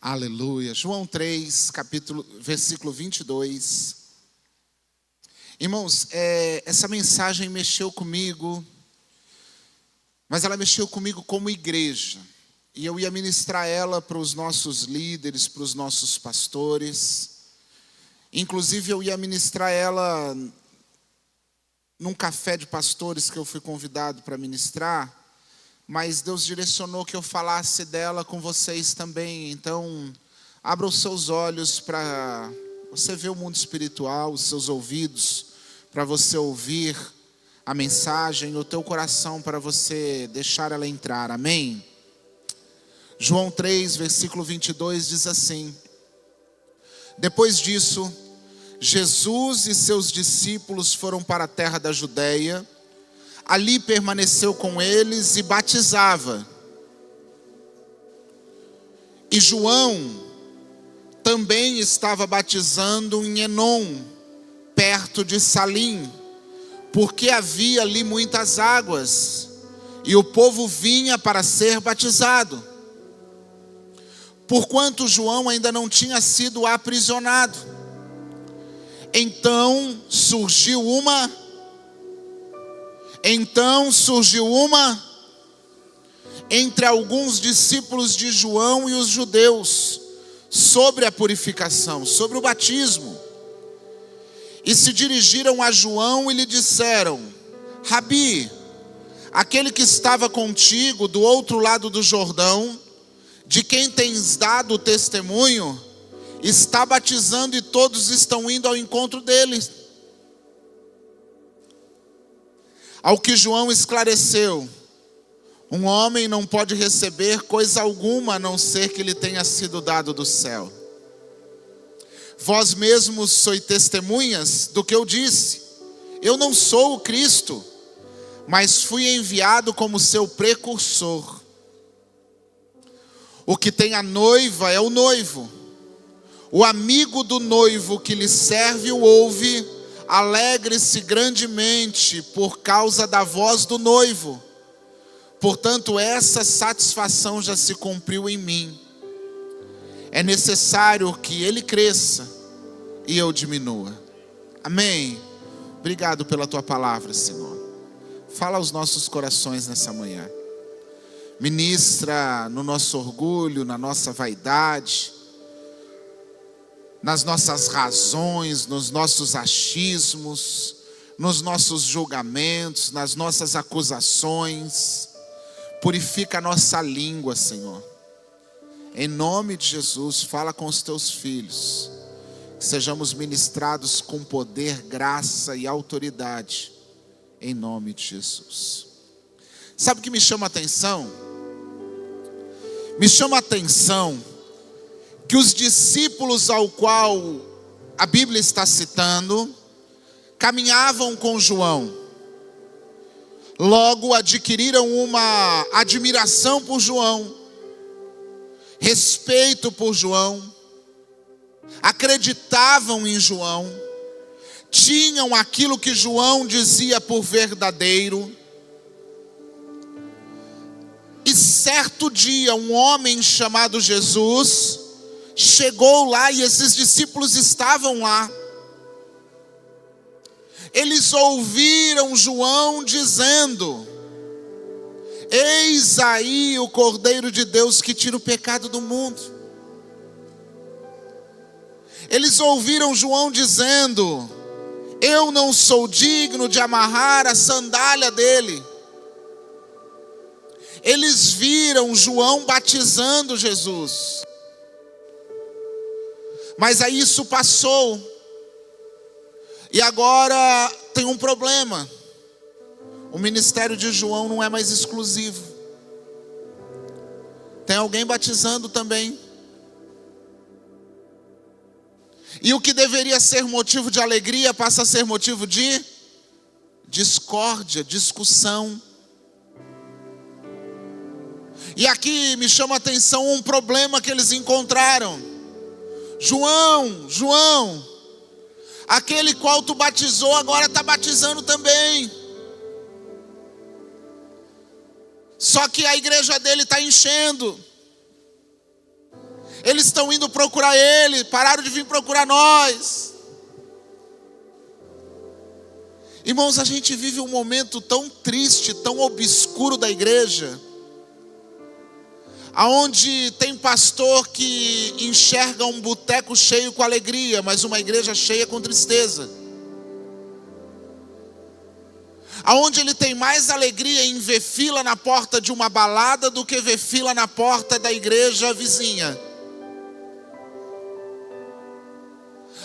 Aleluia. João 3, versículo 22. Irmãos, essa mensagem mexeu comigo, mas ela mexeu comigo como igreja. E eu ia ministrar ela para os nossos líderes, para os nossos pastores. Inclusive eu ia ministrar ela num café de pastores que eu fui convidado para ministrar. Mas Deus direcionou que eu falasse dela com vocês também. Então, abra os seus olhos para você ver o mundo espiritual, os seus ouvidos, para você ouvir a mensagem, o teu coração para você deixar ela entrar. Amém? João 3, versículo 22 diz assim: Depois disso, Jesus e seus discípulos foram para a terra da Judeia. Ali permaneceu com eles e batizava. E João também estava batizando em Enom, perto de Salim, porque havia ali muitas águas, e o povo vinha para ser batizado, porquanto João ainda não tinha sido aprisionado. Então surgiu uma entre alguns discípulos de João e os judeus, sobre a purificação, sobre o batismo. E se dirigiram a João e lhe disseram: Rabi, aquele que estava contigo do outro lado do Jordão, de quem tens dado o testemunho, está batizando e todos estão indo ao encontro dele. Ao que João esclareceu: um homem não pode receber coisa alguma a não ser que lhe tenha sido dado do céu. Vós mesmos sois testemunhas do que eu disse. Eu não sou o Cristo, mas fui enviado como seu precursor. O que tem a noiva é o noivo. O amigo do noivo que lhe serve o ouve, alegre-se grandemente por causa da voz do noivo. Portanto, essa satisfação já se cumpriu em mim. É necessário que ele cresça e eu diminua. Amém. Obrigado pela tua palavra, Senhor. Fala aos nossos corações nessa manhã. Ministra no nosso orgulho, na nossa vaidade, nas nossas razões, nos nossos achismos, nos nossos julgamentos, nas nossas acusações. Purifica a nossa língua, Senhor. Em nome de Jesus, fala com os teus filhos. Que sejamos ministrados com poder, graça e autoridade. Em nome de Jesus. Sabe o que me chama a atenção? Me chama a atenção que os discípulos ao qual a Bíblia está citando caminhavam com João. Logo adquiriram uma admiração por João, respeito por João, acreditavam em João, tinham aquilo que João dizia por verdadeiro. E certo dia um homem chamado Jesus chegou lá e esses discípulos estavam lá. Eles ouviram João dizendo: eis aí o Cordeiro de Deus que tira o pecado do mundo. Eles ouviram João dizendo: eu não sou digno de amarrar a sandália dele. Eles viram João batizando Jesus. Mas aí isso passou. E agora tem um problema. O ministério de João não é mais exclusivo. Tem alguém batizando também. E o que deveria ser motivo de alegria passa a ser motivo de discórdia, discussão. E aqui me chama a atenção um problema que eles encontraram. João, aquele qual tu batizou agora está batizando também. Só que a igreja dele está enchendo. Eles estão indo procurar Ele, pararam de vir procurar nós. Irmãos, a gente vive um momento tão triste, tão obscuro da igreja, aonde tem pastor que enxerga um boteco cheio com alegria, mas uma igreja cheia com tristeza. Aonde ele tem mais alegria em ver fila na porta de uma balada do que ver fila na porta da igreja vizinha.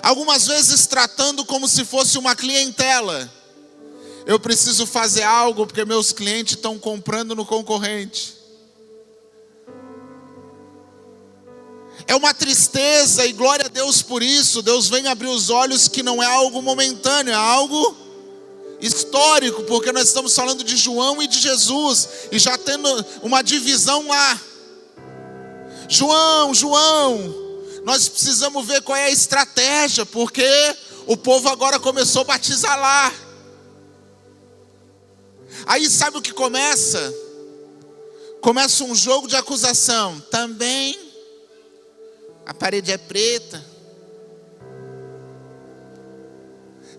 Algumas vezes tratando como se fosse uma clientela. Eu preciso fazer algo porque meus clientes estão comprando no concorrente. É uma tristeza, e glória a Deus por isso. Deus vem abrir os olhos que não é algo momentâneo, é algo histórico, porque nós estamos falando de João e de Jesus, e já tendo uma divisão lá. João, nós precisamos ver qual é a estratégia, porque o povo agora começou a batizar lá. Aí sabe o que começa? Começa um jogo de acusação. Também a parede é preta.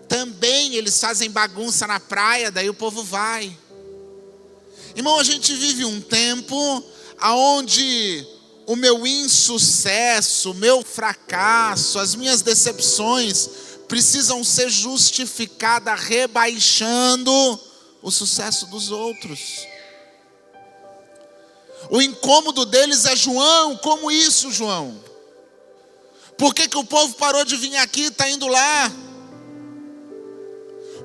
Também eles fazem bagunça na praia, daí o povo vai. Irmão, a gente vive um tempo onde o meu insucesso, o meu fracasso, as minhas decepções precisam ser justificadas rebaixando o sucesso dos outros. O incômodo deles é: João, como isso, João? Por que o povo parou de vir aqui e está indo lá?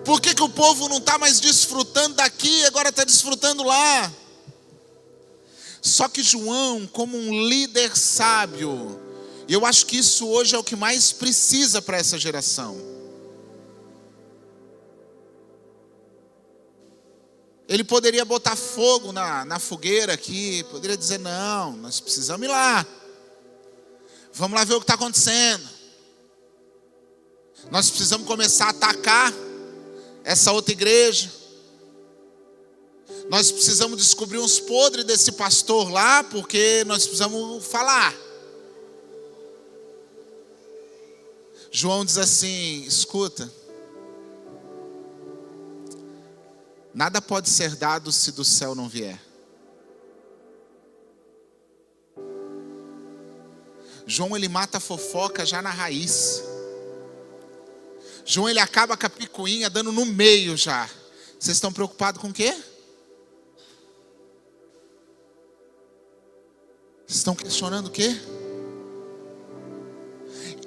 Por que o povo não está mais desfrutando daqui e agora está desfrutando lá? Só que João, como um líder sábio, e eu acho que isso hoje é o que mais precisa para essa geração. Ele poderia botar fogo na fogueira aqui, poderia dizer: não, nós precisamos ir lá. Vamos lá ver o que está acontecendo. Nós precisamos começar a atacar essa outra igreja. Nós precisamos descobrir uns podres desse pastor lá, porque nós precisamos falar. João diz assim: escuta, nada pode ser dado se do céu não vier. João, ele mata a fofoca já na raiz. João, ele acaba com a picuinha dando no meio já. Vocês estão preocupados com o quê? Vocês estão questionando o quê?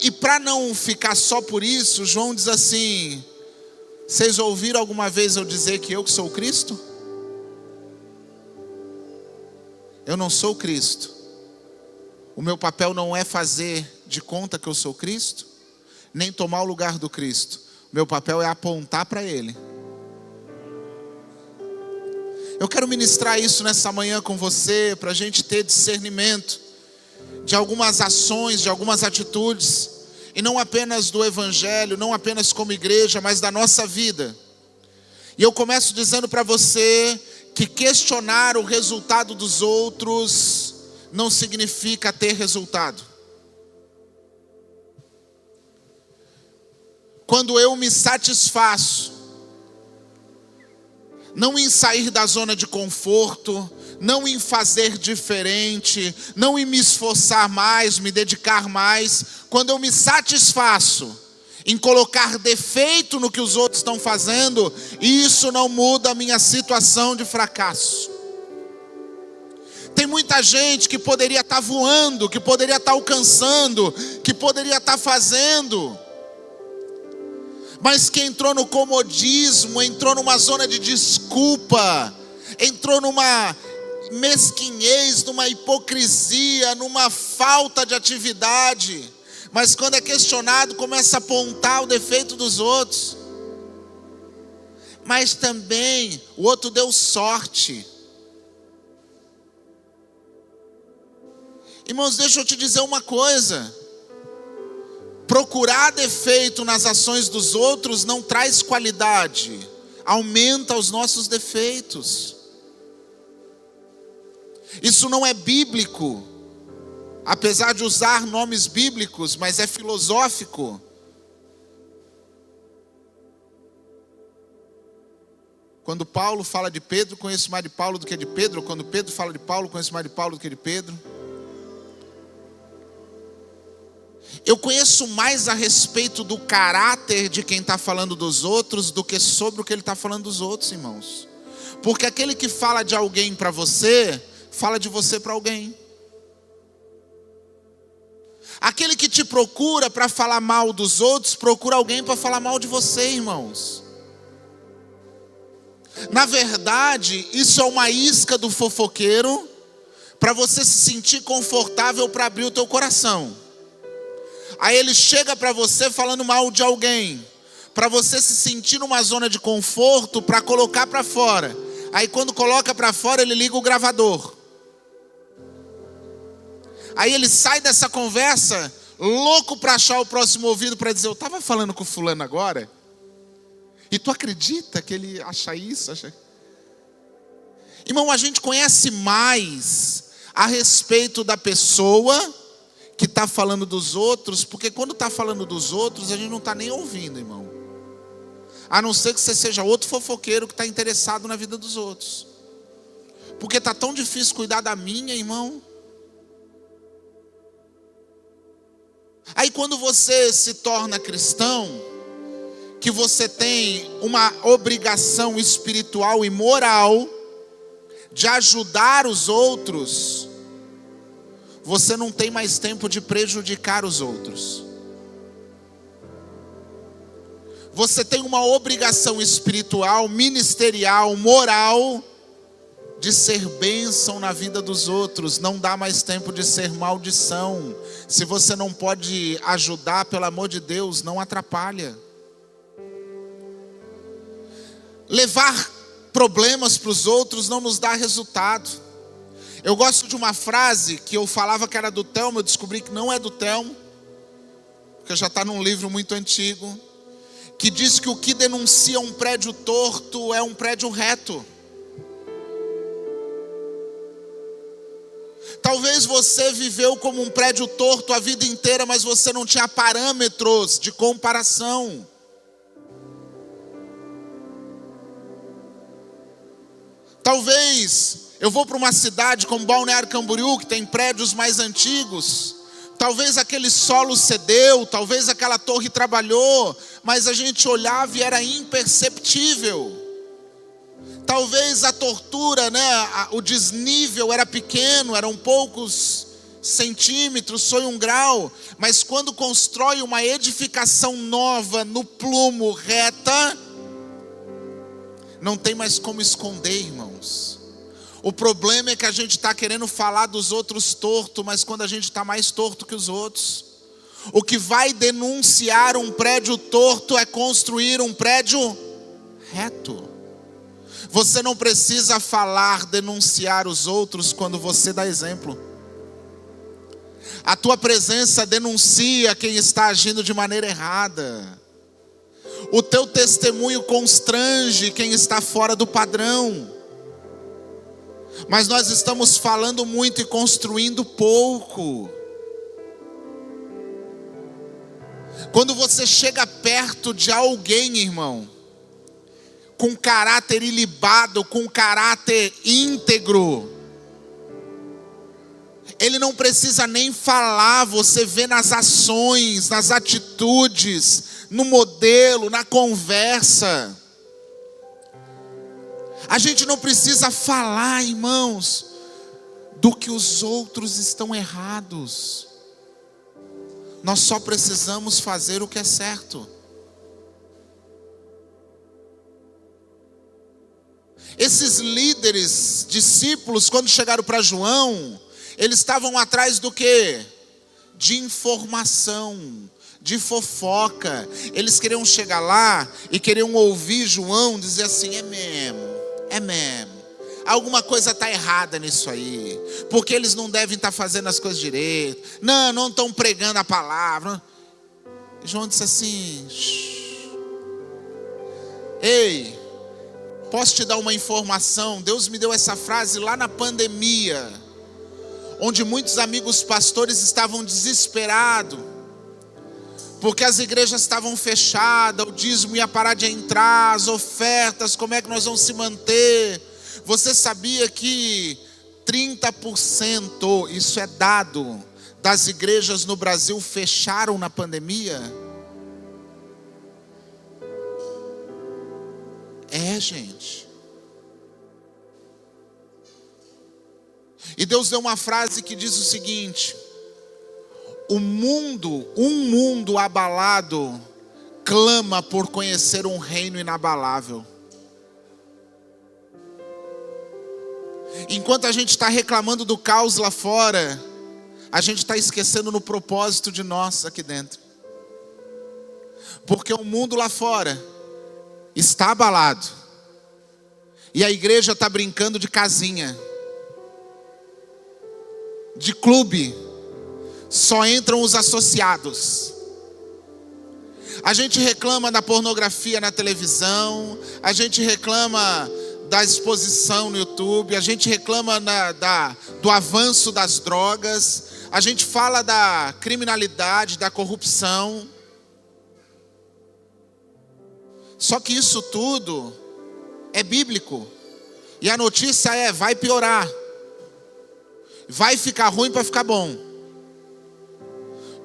E para não ficar só por isso, João diz assim: vocês ouviram alguma vez eu dizer que eu que sou o Cristo? Eu não sou o Cristo. O meu papel não é fazer de conta que eu sou Cristo, nem tomar o lugar do Cristo. O meu papel é apontar para Ele. Eu quero ministrar isso nessa manhã com você, para a gente ter discernimento de algumas ações, de algumas atitudes, e não apenas do Evangelho, não apenas como igreja, mas da nossa vida. E eu começo dizendo para você que questionar o resultado dos outros não significa ter resultado. Quando eu me satisfaço, não em sair da zona de conforto, não em fazer diferente, não em me esforçar mais, me dedicar mais, quando eu me satisfaço em colocar defeito no que os outros estão fazendo, isso não muda a minha situação de fracasso. Tem muita gente que poderia estar voando, que poderia estar alcançando, que poderia estar fazendo, mas que entrou no comodismo, entrou numa zona de desculpa, entrou numa mesquinhez, numa hipocrisia, numa falta de atividade, mas quando é questionado começa a apontar o defeito dos outros. Mas também o outro deu sorte. Irmãos, deixa eu te dizer uma coisa: procurar defeito nas ações dos outros não traz qualidade, aumenta os nossos defeitos. Isso não é bíblico. apesar de usar nomes bíblicos, mas é filosófico. Quando Paulo fala de Pedro, conheço mais de Paulo do que de Pedro. Quando Pedro fala de Paulo, conheço mais de Paulo do que de Pedro. Eu conheço mais a respeito do caráter de quem está falando dos outros do que sobre o que ele está falando dos outros, irmãos. Porque aquele que fala de alguém para você, fala de você para alguém. Aquele que te procura para falar mal dos outros, procura alguém para falar mal de você, irmãos. Na verdade, isso é uma isca do fofoqueiro para você se sentir confortável para abrir o teu coração. Aí ele chega para você falando mal de alguém, para você se sentir numa zona de conforto para colocar para fora. Aí quando coloca para fora, ele liga o gravador. Aí ele sai dessa conversa louco para achar o próximo ouvido para dizer: eu estava falando com o fulano agora. E tu acredita que ele acha isso? Irmão, a gente conhece mais a respeito da pessoa que está falando dos outros, porque quando está falando dos outros, a gente não está nem ouvindo, irmão. A não ser que você seja outro fofoqueiro que está interessado na vida dos outros. Porque está tão difícil cuidar da minha, irmão. Aí quando você se torna cristão, que você tem uma obrigação espiritual e moral de ajudar os outros, você não tem mais tempo de prejudicar os outros. Você tem uma obrigação espiritual, ministerial, moral, de ser bênção na vida dos outros. Não dá mais tempo de ser maldição. Se você não pode ajudar, pelo amor de Deus, não atrapalha. Levar problemas para os outros não nos dá resultado. Eu gosto de uma frase que eu falava que era do Telmo, eu descobri que não é do Telmo, porque já está num livro muito antigo, que diz que o que denuncia um prédio torto é um prédio reto. Talvez você viveu como um prédio torto a vida inteira, mas você não tinha parâmetros de comparação. Talvez eu vou para uma cidade como Balneário Camboriú, que tem prédios mais antigos. Talvez aquele solo cedeu, talvez aquela torre trabalhou, mas a gente olhava e era imperceptível. Talvez a tortura, o desnível era pequeno, eram poucos centímetros, foi 1 grau. Mas quando constrói uma edificação nova no plumo reta, não tem mais como esconder, irmãos. O problema é que a gente está querendo falar dos outros torto, mas quando a gente está mais torto que os outros. O que vai denunciar um prédio torto é construir um prédio reto. Você não precisa falar, denunciar os outros quando você dá exemplo. A tua presença denuncia quem está agindo de maneira errada. O teu testemunho constrange quem está fora do padrão. Mas nós estamos falando muito e construindo pouco. Quando você chega perto de alguém, irmão, com caráter ilibado, com caráter íntegro, ele não precisa nem falar, você vê nas ações, nas atitudes, no modelo, na conversa. A gente não precisa falar, irmãos, do que os outros estão errados. Nós só precisamos fazer o que é certo. Esses líderes, discípulos, quando chegaram para João, eles estavam atrás do quê? De informação, de fofoca. Eles queriam chegar lá e queriam ouvir João dizer assim: é mesmo. Alguma coisa está errada nisso aí. Porque eles não devem estar fazendo as coisas direito. Não estão pregando a palavra. E João disse assim: ei, posso te dar uma informação? Deus me deu essa frase lá na pandemia, onde muitos amigos pastores estavam desesperados, porque as igrejas estavam fechadas, o dízimo ia parar de entrar, as ofertas, como é que nós vamos se manter? Você sabia que 30%, isso é dado, das igrejas no Brasil fecharam na pandemia? Gente. E Deus deu uma frase que diz o seguinte: um mundo abalado clama por conhecer um reino inabalável. Enquanto a gente está reclamando do caos lá fora, a gente está esquecendo no propósito de nós aqui dentro. Porque o mundo lá fora está abalado, e a igreja está brincando de casinha, de clube, só entram os associados. A gente reclama da pornografia na televisão, a gente reclama da exposição no YouTube, a gente reclama do avanço das drogas, a gente fala da criminalidade, da corrupção. Só que isso tudo é bíblico. E a notícia é: vai piorar. Vai ficar ruim para ficar bom.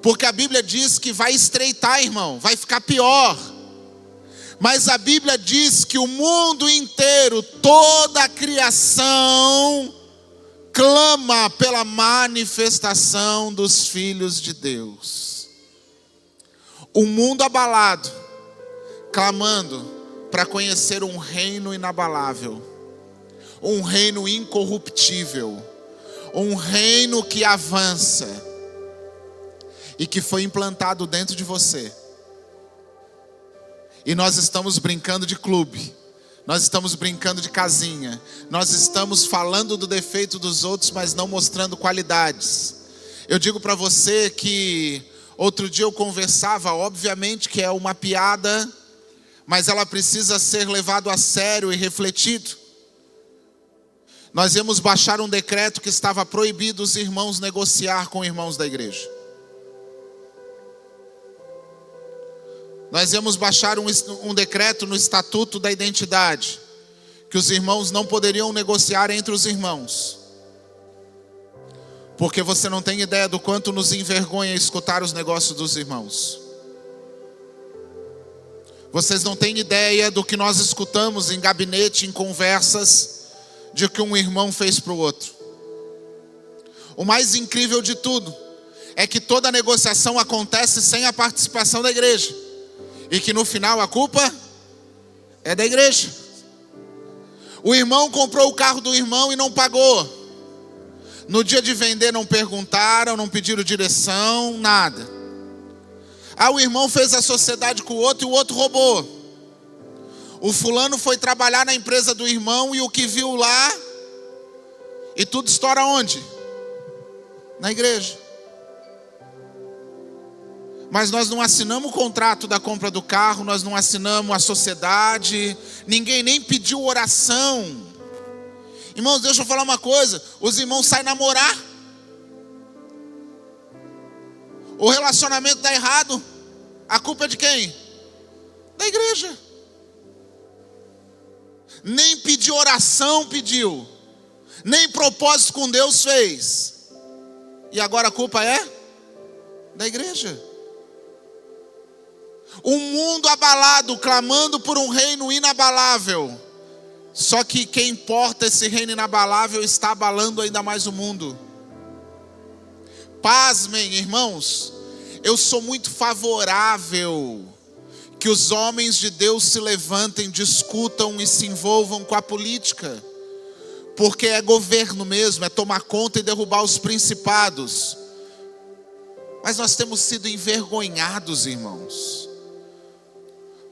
Porque a Bíblia diz que vai estreitar, irmão, vai ficar pior. Mas a Bíblia diz que o mundo inteiro, toda a criação, clama pela manifestação dos filhos de Deus. O mundo abalado, clamando para conhecer um reino inabalável, um reino incorruptível, um reino que avança e que foi implantado dentro de você. E nós estamos brincando de clube, nós estamos brincando de casinha, nós estamos falando do defeito dos outros, mas não mostrando qualidades. Eu digo para você que outro dia eu conversava, obviamente que é uma piada, mas ela precisa ser levada a sério e refletido. Nós íamos baixar um decreto que estava proibido os irmãos negociar com irmãos da igreja. Nós íamos baixar um decreto no Estatuto da Identidade, que os irmãos não poderiam negociar entre os irmãos. Porque você não tem ideia do quanto nos envergonha escutar os negócios dos irmãos. Vocês não têm ideia do que nós escutamos em gabinete, em conversas, de que um irmão fez para o outro. O mais incrível de tudo é que toda negociação acontece sem a participação da igreja. E que no final a culpa é da igreja. O irmão comprou o carro do irmão e não pagou. No dia de vender não perguntaram, não pediram direção, nada. O irmão fez a sociedade com o outro e o outro roubou. O fulano foi trabalhar na empresa do irmão e o que viu lá, e tudo estoura onde? Na igreja. Mas nós não assinamos o contrato da compra do carro, nós não assinamos a sociedade, ninguém nem pediu oração. Irmãos, deixa eu falar uma coisa: os irmãos saem namorar, o relacionamento está errado, a culpa é de quem? Da igreja. Nem pediu oração, pediu, nem propósito com Deus fez, e agora a culpa é da igreja. Um mundo abalado, clamando por um reino inabalável. Só que quem porta esse reino inabalável está abalando ainda mais o mundo. Pasmem, irmãos, eu sou muito favorável que os homens de Deus se levantem, discutam e se envolvam com a política. Porque é governo mesmo, é tomar conta e derrubar os principados. Mas nós temos sido envergonhados, irmãos.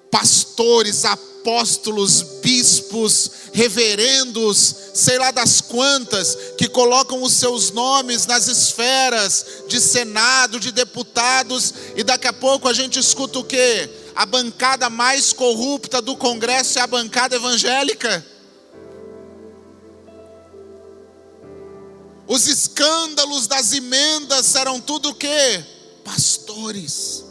Pastores, apóstolos, bispos, reverendos, sei lá das quantas, que colocam os seus nomes nas esferas de senado, de deputados, e daqui a pouco a gente escuta o quê? A bancada mais corrupta do Congresso é a bancada evangélica. Os escândalos das emendas eram tudo o quê? Pastores.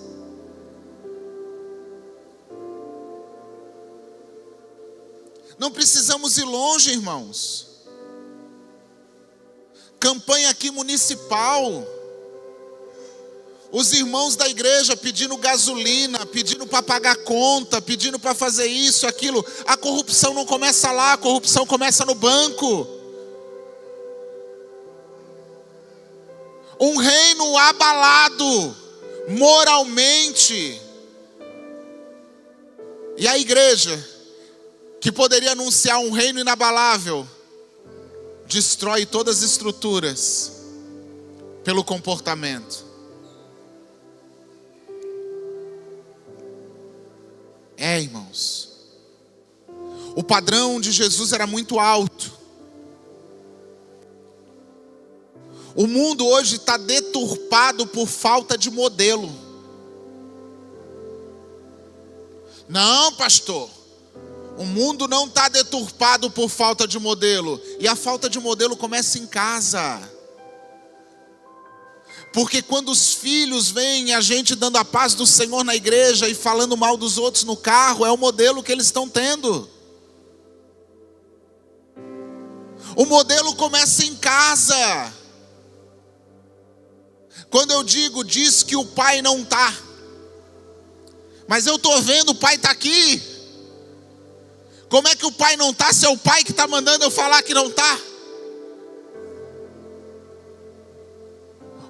Não precisamos ir longe, irmãos. Campanha aqui municipal. Os irmãos da igreja pedindo gasolina, pedindo para pagar conta, pedindo para fazer isso, aquilo. A corrupção não começa lá, a corrupção começa no banco. Um reino abalado moralmente. E a igreja, que poderia anunciar um reino inabalável, destrói todas as estruturas pelo comportamento. Irmãos, o padrão de Jesus era muito alto. O mundo hoje está deturpado por falta de modelo. Não, pastor, o mundo não está deturpado por falta de modelo. E a falta de modelo começa em casa. Porque quando os filhos veem a gente dando a paz do Senhor na igreja e falando mal dos outros no carro, é o modelo que eles estão tendo. O modelo começa em casa. Quando eu digo, diz que o pai não está, mas eu estou vendo, o pai está aqui. Como é que o pai não está se é o pai que está mandando eu falar que não está?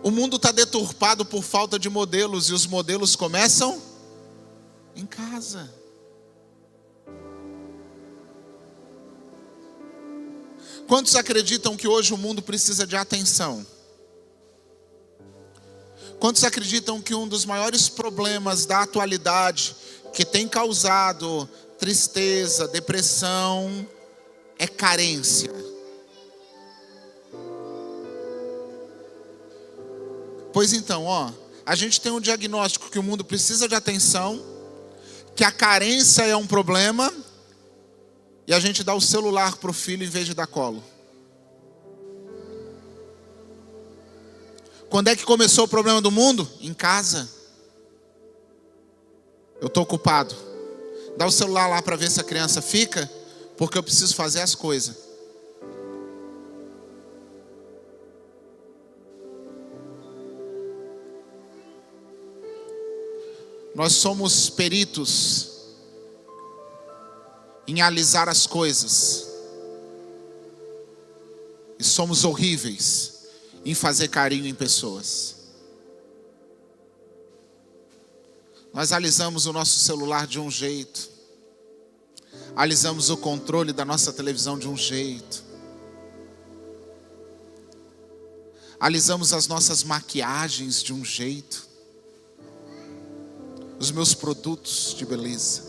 O mundo está deturpado por falta de modelos, e os modelos começam em casa. Quantos acreditam que hoje o mundo precisa de atenção? Quantos acreditam que um dos maiores problemas da atualidade, que tem causado tristeza, depressão, é carência? Pois então, a gente tem um diagnóstico que o mundo precisa de atenção, que a carência é um problema, e a gente dá o celular para o filho em vez de dar colo. Quando é que começou o problema do mundo? Em casa. Eu estou ocupado. Dá o celular lá para ver se a criança fica, porque eu preciso fazer as coisas. Nós somos peritos em alisar as coisas. E somos horríveis em fazer carinho em pessoas. Nós alisamos o nosso celular de um jeito. Alisamos o controle da nossa televisão de um jeito. Alisamos as nossas maquiagens de um jeito. Os meus produtos de beleza.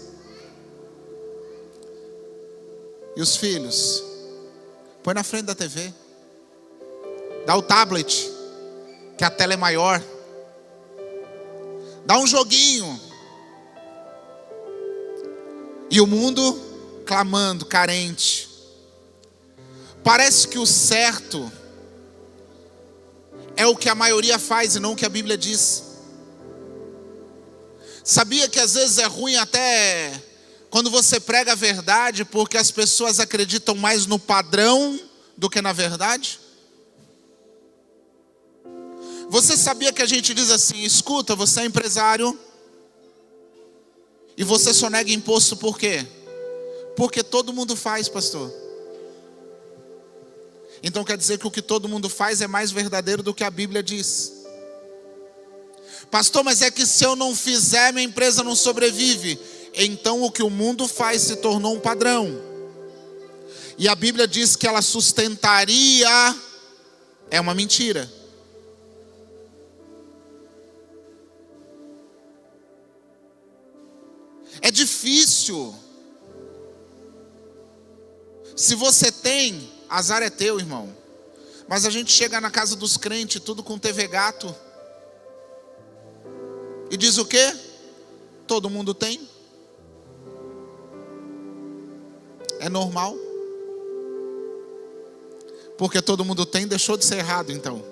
E os filhos? Põe na frente da TV. Dá o tablet, que a tela é maior. Dá um joguinho. E o mundo clamando, carente. Parece que o certo é o que a maioria faz e não o que a Bíblia diz. Sabia que às vezes é ruim até quando você prega a verdade, porque as pessoas acreditam mais no padrão do que na verdade? Você sabia que a gente diz assim, escuta, você é empresário e você só nega imposto por quê? Porque todo mundo faz, pastor. Então quer dizer que o que todo mundo faz é mais verdadeiro do que a Bíblia diz. Pastor, mas é que se eu não fizer, minha empresa não sobrevive. Então o que o mundo faz se tornou um padrão. E a Bíblia diz que ela sustentaria, é uma mentira. É difícil. Se você tem, azar é teu, irmão. Mas a gente chega na casa dos crentes, tudo com TV gato. E diz o quê? Todo mundo tem. É normal. Porque todo mundo tem, deixou de ser errado então.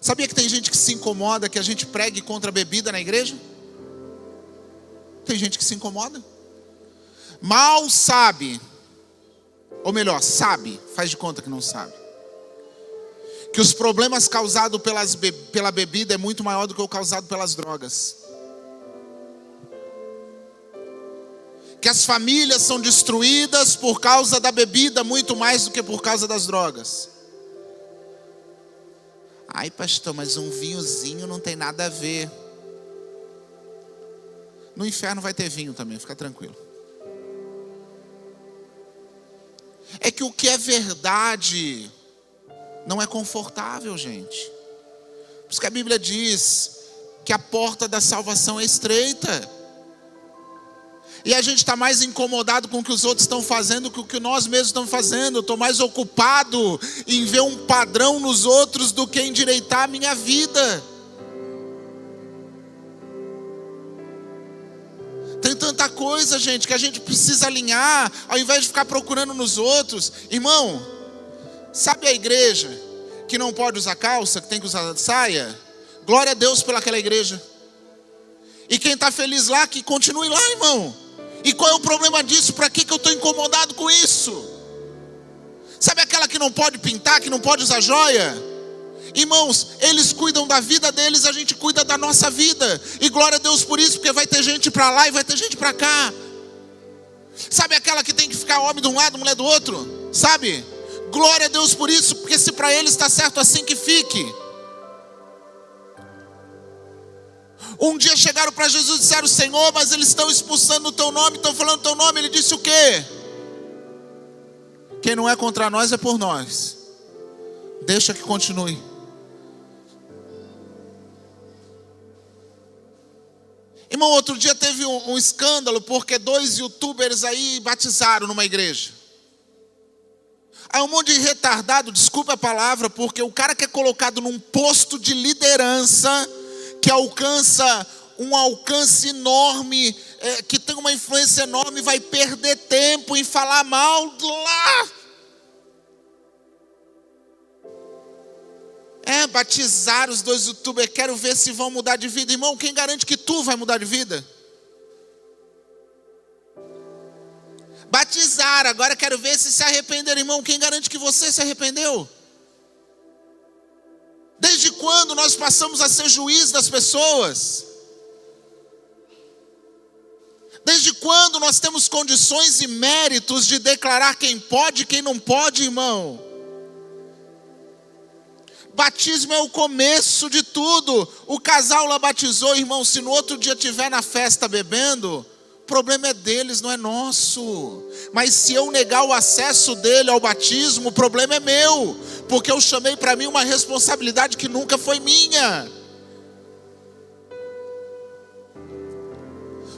Sabia que tem gente que se incomoda que a gente pregue contra a bebida na igreja? Tem gente que se incomoda. Mal sabe, ou melhor, sabe, faz de conta que não sabe, que os problemas causados pela bebida é muito maior do que o causado pelas drogas. Que as famílias são destruídas por causa da bebida muito mais do que por causa das drogas. Ai, pastor, mas um vinhozinho não tem nada a ver. No inferno vai ter vinho também, fica tranquilo. É que o que é verdade não é confortável, gente. Por isso que a Bíblia diz que a porta da salvação é estreita. E a gente está mais incomodado com o que os outros estão fazendo do que o que nós mesmos estamos fazendo. Eu estou mais ocupado em ver um padrão nos outros do que endireitar a minha vida. Tem tanta coisa, gente, que a gente precisa alinhar, ao invés de ficar procurando nos outros. Irmão, sabe a igreja que não pode usar calça, que tem que usar saia? Glória a Deus pelaquela igreja. E quem está feliz lá, que continue lá, irmão. E qual é o problema disso? Para que eu estou incomodado com isso? Sabe aquela que não pode pintar, que não pode usar joia? Irmãos, eles cuidam da vida deles, a gente cuida da nossa vida. E glória a Deus por isso, porque vai ter gente para lá e vai ter gente para cá. Sabe aquela que tem que ficar homem de um lado, mulher do outro? Sabe? Glória a Deus por isso, porque se para eles está certo assim, que fique. Um dia chegaram para Jesus e disseram: Senhor, mas eles estão expulsando o teu nome, estão falando o teu nome. Ele disse o quê? Quem não é contra nós é por nós. Deixa que continue. Irmão, outro dia teve um escândalo, porque 2 youtubers aí batizaram numa igreja. Aí um monte de retardado, desculpa a palavra, porque o cara que é colocado num posto de liderança, que alcança um alcance enorme, que tem uma influência enorme, vai perder tempo em falar mal lá. Batizar os 2 youtubers, quero ver se vão mudar de vida. Irmão, quem garante que tu vai mudar de vida? Batizar, agora quero ver se arrependeram. Irmão, quem garante que você se arrependeu? Desde quando nós passamos a ser juiz das pessoas? Desde quando nós temos condições e méritos de declarar quem pode e quem não pode, irmão? Batismo é o começo de tudo. O casal lá batizou, irmão. Se no outro dia estiver na festa bebendo, o problema é deles, não é nosso. Mas se eu negar o acesso dele ao batismo, o problema é meu, porque eu chamei para mim uma responsabilidade que nunca foi minha.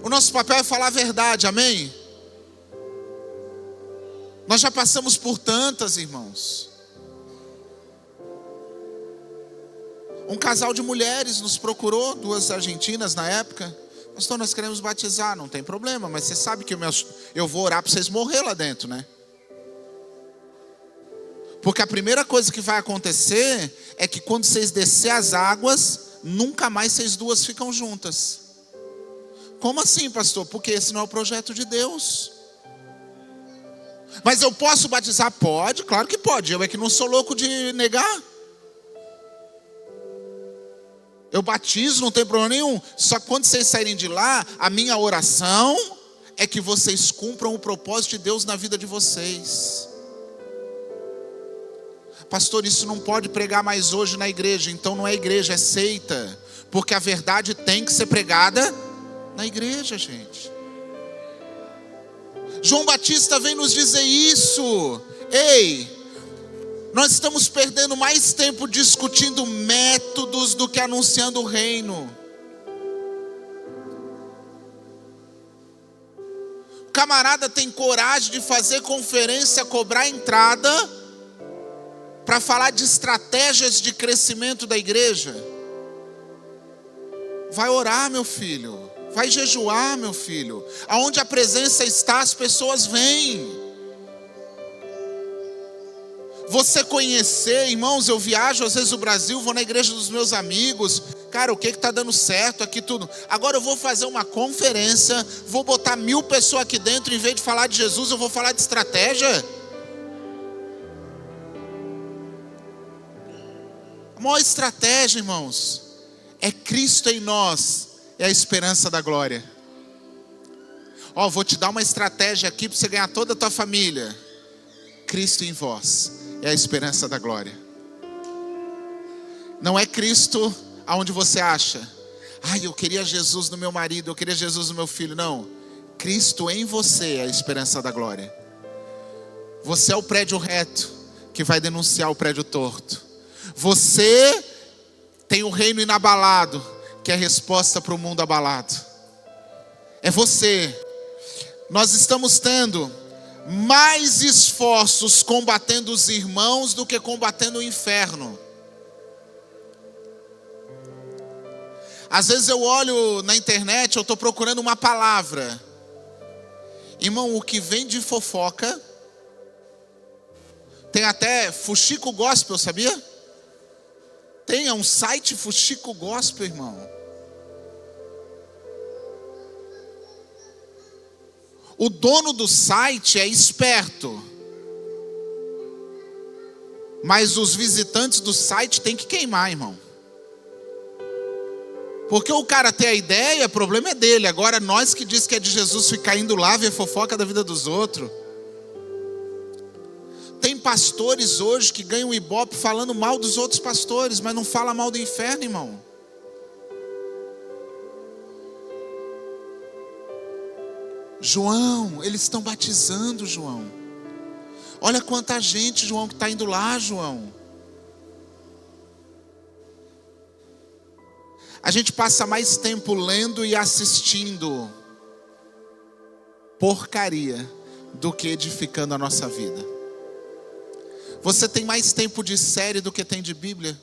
O nosso papel é falar a verdade, amém? Nós já passamos por tantas, irmãos. Um casal de mulheres nos procurou, 2 argentinas na época. Pastor, nós queremos batizar. Não tem problema, mas você sabe que eu vou orar para vocês morrer lá dentro, né? Porque a primeira coisa que vai acontecer é que quando vocês descer as águas, nunca mais vocês 2 ficam juntas. Como assim, pastor? Porque esse não é o projeto de Deus. Mas eu posso batizar? Pode, claro que pode. Eu é que não sou louco de negar. Eu batizo, não tem problema nenhum. Só que quando vocês saírem de lá, a minha oração é que vocês cumpram o propósito de Deus na vida de vocês. Pastor, isso não pode pregar mais hoje na igreja. Então não é igreja, é seita. Porque a verdade tem que ser pregada na igreja, gente. João Batista vem nos dizer isso. Ei, nós estamos perdendo mais tempo discutindo métodos do que anunciando o reino. O camarada tem coragem de fazer conferência, cobrar entrada para falar de estratégias de crescimento da igreja. Vai orar, meu filho. Vai jejuar, meu filho. Aonde a presença está, as pessoas vêm. Você conhecer, irmãos, eu viajo às vezes o Brasil, vou na igreja dos meus amigos. Cara, o que está dando certo aqui tudo? Agora eu vou fazer uma conferência, vou botar 1000 pessoas aqui dentro, em vez de falar de Jesus, eu vou falar de estratégia. A maior estratégia, irmãos, é Cristo em nós, é a esperança da glória. Vou te dar uma estratégia aqui para você ganhar toda a tua família. Cristo em vós é a esperança da glória. Não é Cristo aonde você acha. Eu queria Jesus no meu marido, eu queria Jesus no meu filho. Não, Cristo em você é a esperança da glória. Você é o prédio reto que vai denunciar o prédio torto. Você tem o reino inabalado, que é a resposta para o mundo abalado. É você. Nós estamos tendo mais esforços combatendo os irmãos do que combatendo o inferno. Às vezes eu olho na internet, eu estou procurando uma palavra. Irmão, o que vem de fofoca, tem até Fuxico Gospel, sabia? Tem um site Fuxico Gospel, irmão. O dono do site é esperto, mas os visitantes do site têm que queimar, irmão. Porque o cara tem a ideia, o problema é dele. Agora nós que diz que é de Jesus ficar indo lá ver fofoca da vida dos outros. Tem pastores hoje que ganham ibope falando mal dos outros pastores, mas não fala mal do inferno, irmão. João, eles estão batizando, João. Olha quanta gente, João, que está indo lá, João. A gente passa mais tempo lendo e assistindo porcaria do que edificando a nossa vida. Você tem mais tempo de série do que tem de Bíblia?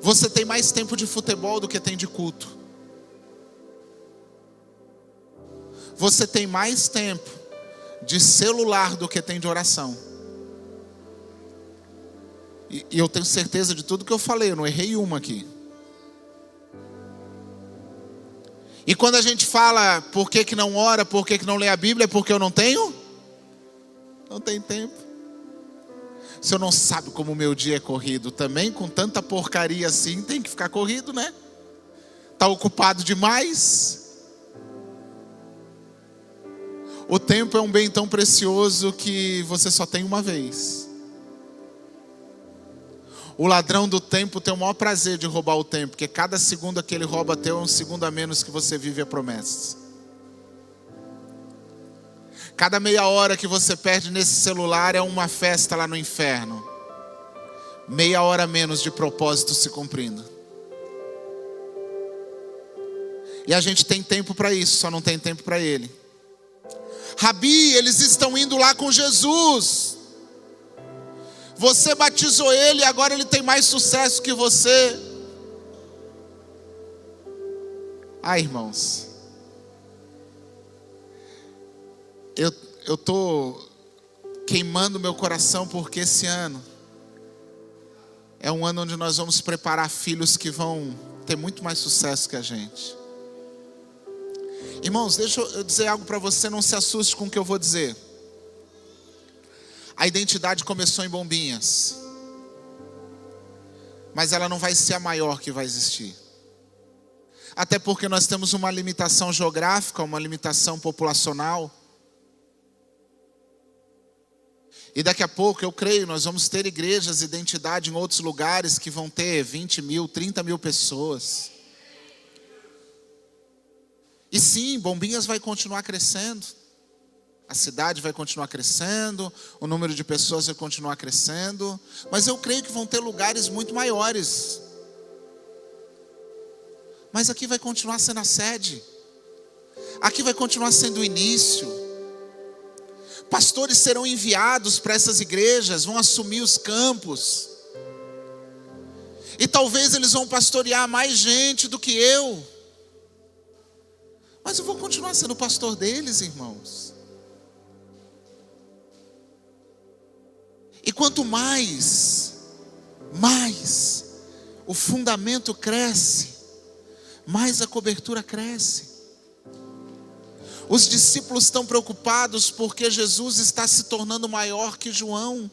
Você tem mais tempo de futebol do que tem de culto? Você tem mais tempo de celular do que tem de oração? E eu tenho certeza de tudo que eu falei, eu não errei uma aqui. E quando a gente fala, por que não ora, por que não lê a Bíblia, é porque eu não tenho? Não tenho tempo. O senhor não sabe como o meu dia é corrido. Também com tanta porcaria assim, tem que ficar corrido, né? Está ocupado demais. O tempo é um bem tão precioso que você só tem uma vez. O ladrão do tempo tem o maior prazer de roubar o tempo, porque cada segundo que ele rouba teu é um segundo a menos que você vive a promessa. Cada meia hora que você perde nesse celular é uma festa lá no inferno. Meia hora a menos de propósito se cumprindo. E a gente tem tempo para isso, só não tem tempo para ele. Rabi, eles estão indo lá com Jesus. Você batizou ele e agora ele tem mais sucesso que você. Irmãos, eu estou queimando meu coração porque esse ano é um ano onde nós vamos preparar filhos que vão ter muito mais sucesso que a gente. Irmãos, deixa eu dizer algo para você, não se assuste com o que eu vou dizer. A identidade começou em Bombinhas, mas ela não vai ser a maior que vai existir. Até porque nós temos uma limitação geográfica, uma limitação populacional. E daqui a pouco, eu creio, nós vamos ter igrejas, identidade em outros lugares que vão ter 20 mil, 30 mil pessoas. E sim, Bombinhas vai continuar crescendo. A cidade vai continuar crescendo, o número de pessoas vai continuar crescendo, mas eu creio que vão ter lugares muito maiores. Mas aqui vai continuar sendo a sede. Aqui vai continuar sendo o início. Pastores serão enviados para essas igrejas, vão assumir os campos. E talvez eles vão pastorear mais gente do que eu. Mas eu vou continuar sendo pastor deles, irmãos. E quanto mais o fundamento cresce, mais a cobertura cresce. Os discípulos estão preocupados porque Jesus está se tornando maior que João.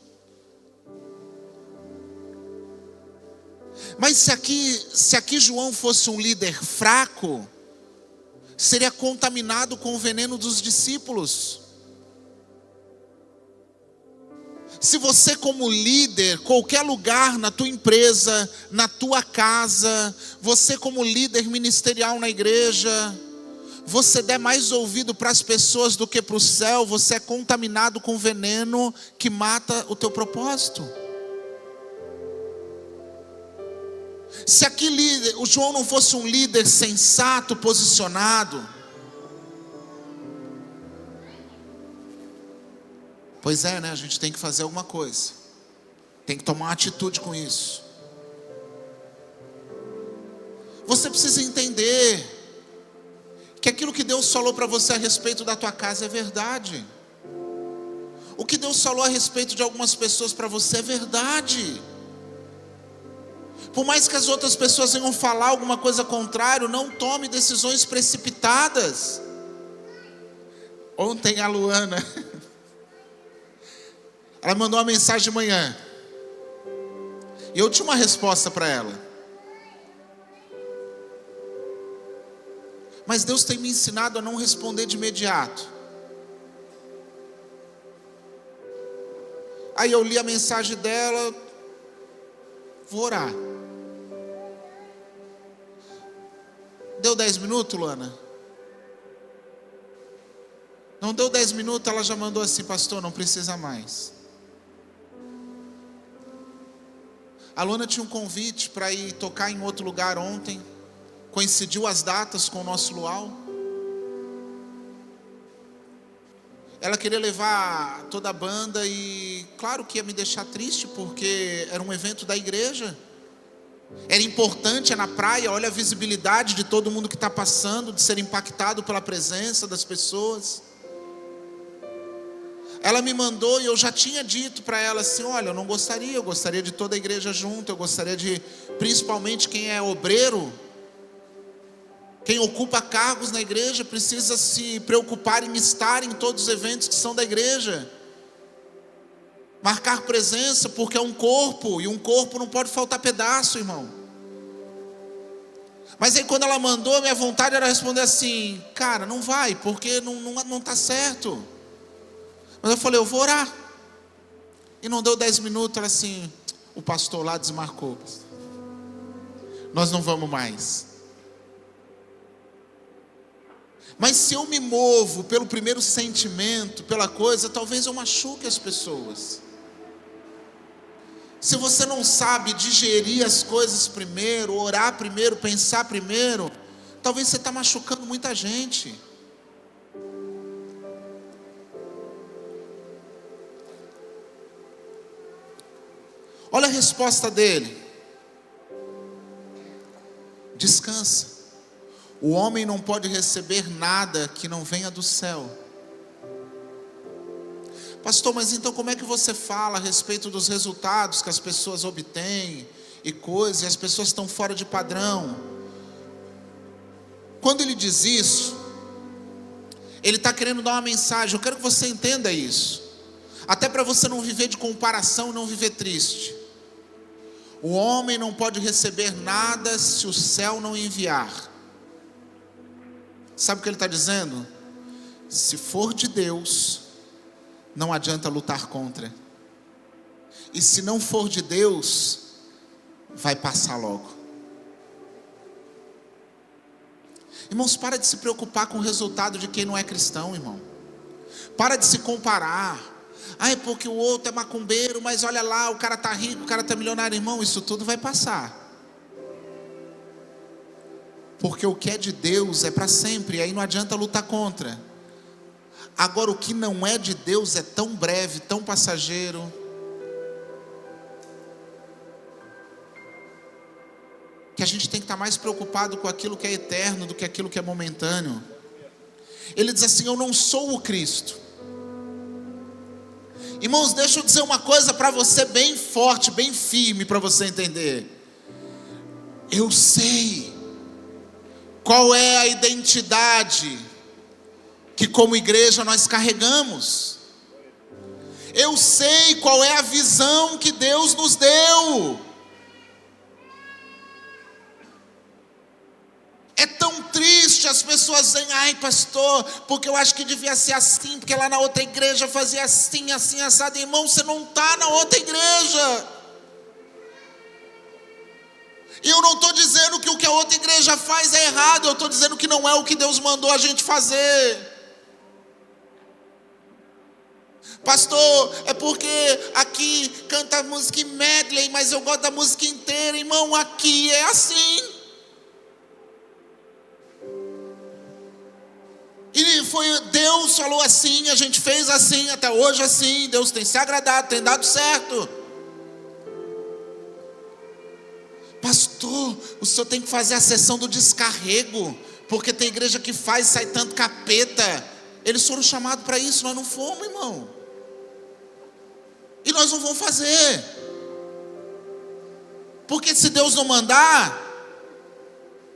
Mas se aqui João fosse um líder fraco, seria contaminado com o veneno dos discípulos. Se você como líder, qualquer lugar na tua empresa, na tua casa, você como líder ministerial na igreja, você der mais ouvido para as pessoas do que para o céu, você é contaminado com veneno que mata o teu propósito. Se aqui o João não fosse um líder sensato, posicionado, pois é, né? A gente tem que fazer alguma coisa, tem que tomar uma atitude com isso. Você precisa entender que aquilo que Deus falou para você a respeito da tua casa é verdade. O que Deus falou a respeito de algumas pessoas para você é verdade. Por mais que as outras pessoas venham falar alguma coisa contrária, não tome decisões precipitadas. Ontem a Luana, ela mandou uma mensagem de manhã, e eu tinha uma resposta para ela. Mas Deus tem me ensinado a não responder de imediato. Aí eu li a mensagem dela, vou orar. Deu 10 minutos, Luana? Não deu 10 minutos, ela já mandou assim: pastor, não precisa mais. A Luana tinha um convite para ir tocar em outro lugar ontem. Coincidiu as datas com o nosso luau. Ela queria levar toda a banda e claro que ia me deixar triste, porque era um evento da igreja. Era importante, é na praia, olha a visibilidade de todo mundo que está passando, de ser impactado pela presença das pessoas. Ela me mandou e eu já tinha dito para ela assim: olha, eu gostaria de toda a igreja junto, eu gostaria de, principalmente quem é obreiro, quem ocupa cargos na igreja, precisa se preocupar em estar em todos os eventos que são da igreja. Marcar presença, porque é um corpo, e um corpo não pode faltar pedaço, irmão. Mas aí quando ela mandou, minha vontade era responder assim: cara, não vai, porque não está certo. Mas eu falei: eu vou orar. E não deu 10 minutos, ela assim: o pastor lá desmarcou, nós não vamos mais. Mas se eu me movo pelo primeiro sentimento, pela coisa, talvez eu machuque as pessoas. Se você não sabe digerir as coisas primeiro, orar primeiro, pensar primeiro, talvez você está machucando muita gente. Olha a resposta dele: descansa. O homem não pode receber nada que não venha do céu. Pastor, mas então como é que você fala a respeito dos resultados que as pessoas obtêm e coisas, e as pessoas estão fora de padrão? Quando ele diz isso, ele está querendo dar uma mensagem. Eu quero que você entenda isso, até para você não viver de comparação e não viver triste. O homem não pode receber nada se o céu não enviar. Sabe o que ele está dizendo? Se for de Deus, não adianta lutar contra. E se não for de Deus, vai passar logo. Irmãos, para de se preocupar com o resultado de quem não é cristão, irmão. Para de se comparar. É porque o outro é macumbeiro, mas olha lá, o cara está rico, o cara está milionário. Irmão, isso tudo vai passar. Porque o que é de Deus é para sempre, e aí não adianta lutar contra. Agora, o que não é de Deus é tão breve, tão passageiro. a gente tem que estar mais preocupado com aquilo que é eterno do que aquilo que é momentâneo. Ele diz assim: eu não sou o Cristo. Irmãos, deixa eu dizer uma coisa para você bem forte, bem firme, para você entender. Eu sei qual é a identidade que como igreja nós carregamos. Eu sei qual é a visão que Deus nos deu. É tão triste as pessoas dizem: ai pastor, porque eu acho que devia ser assim, porque lá na outra igreja fazia assim, assim, assado. Irmão, você não está na outra igreja. E eu não estou dizendo que o que a outra igreja faz é errado, eu estou dizendo que não é o que Deus mandou a gente fazer. Pastor, é porque aqui canta música em medley, mas eu gosto da música inteira. Irmão, aqui é assim. E foi, Deus falou assim, a gente fez assim, até hoje assim. Deus tem se agradado, tem dado certo. Pastor, o senhor tem que fazer a sessão do descarrego, porque tem igreja que faz, sai tanto capeta. Eles foram chamados para isso, nós não fomos, irmão. E nós não vamos fazer. Porque se Deus não mandar,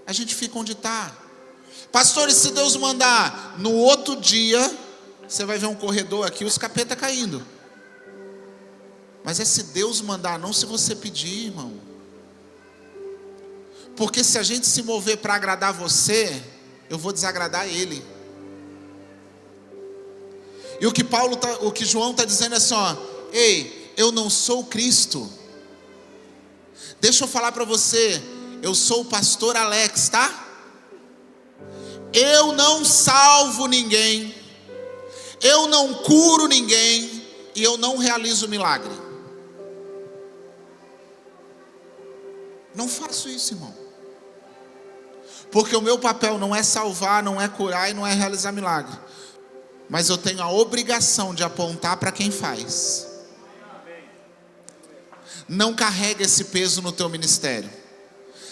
a gente fica onde está. Pastor, e se Deus mandar, no outro dia, você vai ver um corredor aqui, os capeta caindo. Mas é se Deus mandar, não se você pedir, irmão. Porque se a gente se mover para agradar você, eu vou desagradar Ele. E o que João está dizendo é assim, ó: ei, eu não sou o Cristo. Deixa eu falar para você, eu sou o pastor Alex, tá? Eu não salvo ninguém, eu não curo ninguém, e eu não realizo milagre. Não faço isso, irmão. Porque o meu papel não é salvar, não é curar e não é realizar milagre. Mas eu tenho a obrigação de apontar para quem faz. Não carrega esse peso no teu ministério.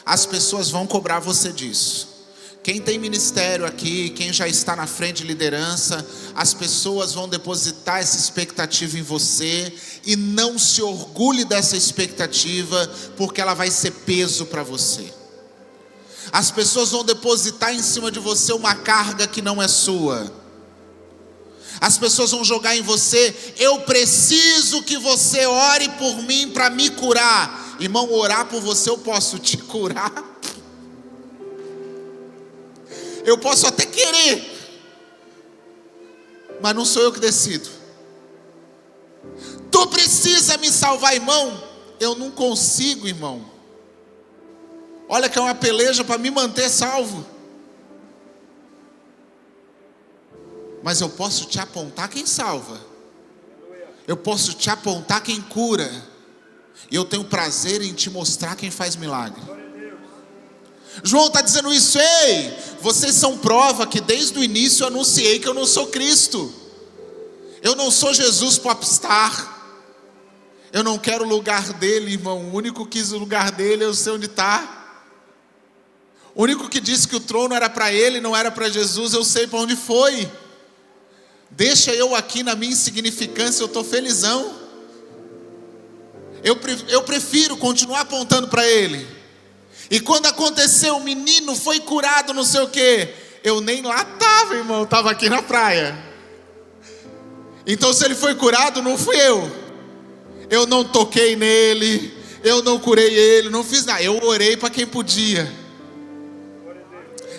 As pessoas vão cobrar você disso. Quem tem ministério aqui, quem já está na frente de liderança, as pessoas vão depositar essa expectativa em você. E não se orgulhe dessa expectativa, porque ela vai ser peso para você. As pessoas vão depositar em cima de você uma carga que não é sua. As pessoas vão jogar em você: eu preciso que você ore por mim para me curar. Irmão, orar por você eu posso te curar. Eu posso até querer, mas não sou eu que decido. Tu precisa me salvar, irmão. Eu não consigo, irmão. Olha que é uma peleja para me manter salvo. Mas eu posso te apontar quem salva. Eu posso te apontar quem cura. E eu tenho prazer em te mostrar quem faz milagre. João está dizendo isso: ei, vocês são prova que desde o início eu anunciei que eu não sou Cristo. Eu não sou Jesus popstar. Eu não quero o lugar dele, irmão. O único que quis o lugar dele, eu sei onde está. O único que disse que o trono era para ele, não era para Jesus, eu sei para onde foi. Deixa eu aqui na minha insignificância, eu estou felizão. Eu prefiro continuar apontando para ele. E quando aconteceu, o menino foi curado, não sei o quê. Eu nem lá estava, irmão, estava aqui na praia. Então se ele foi curado, não fui eu. Eu não toquei nele, eu não curei ele, não fiz nada. Eu orei para quem podia.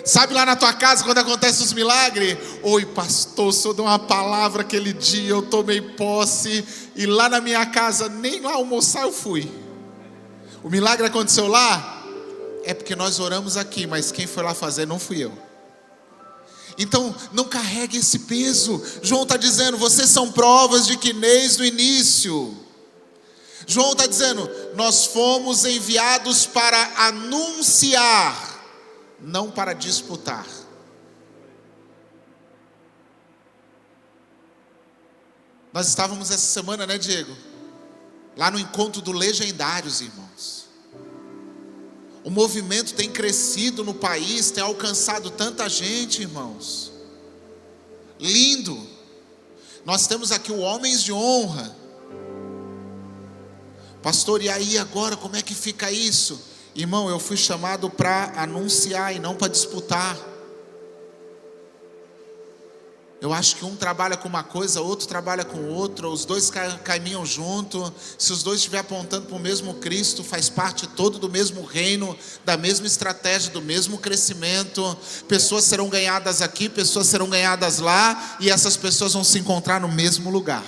Sabe lá na tua casa quando acontece os milagres? Oi pastor, o senhor deu uma palavra aquele dia, eu tomei posse. E lá na minha casa, nem lá almoçar eu fui. O milagre aconteceu lá? É porque nós oramos aqui, mas quem foi lá fazer não fui eu. Então não carregue esse peso. João está dizendo: vocês são provas de que desde o início. João está dizendo: nós fomos enviados para anunciar, não para disputar. Nós estávamos essa semana, né, Diego? Lá no encontro do Legendários, irmãos. O movimento tem crescido no país, tem alcançado tanta gente, irmãos. Lindo. Nós temos aqui o Homens de Honra. Pastor, e aí agora como é que fica isso? Irmão, eu fui chamado para anunciar e não para disputar. Eu acho que um trabalha com uma coisa, outro trabalha com outra, os dois caminham junto. Se os dois estiverem apontando para o mesmo Cristo, faz parte todo do mesmo reino, da mesma estratégia, do mesmo crescimento. Pessoas serão ganhadas aqui, pessoas serão ganhadas lá, e essas pessoas vão se encontrar no mesmo lugar.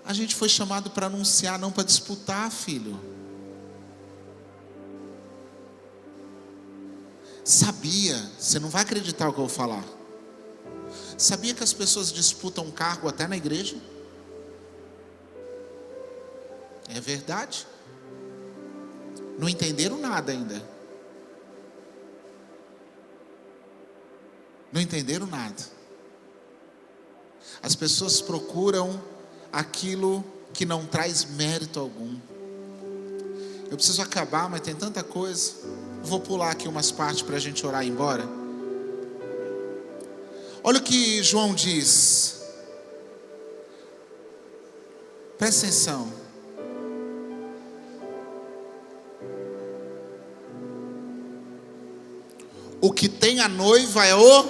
A gente foi chamado para anunciar, não para disputar, filho. Sabia, você não vai acreditar o que eu vou falar. Sabia que as pessoas disputam cargo até na igreja? É verdade. Não entenderam nada ainda. Não entenderam nada. As pessoas procuram aquilo que não traz mérito algum. Eu preciso acabar, mas tem tanta coisa. Vou pular aqui umas partes para a gente orar e ir embora. Olha o que João diz. Presta atenção. O que tem a noiva é o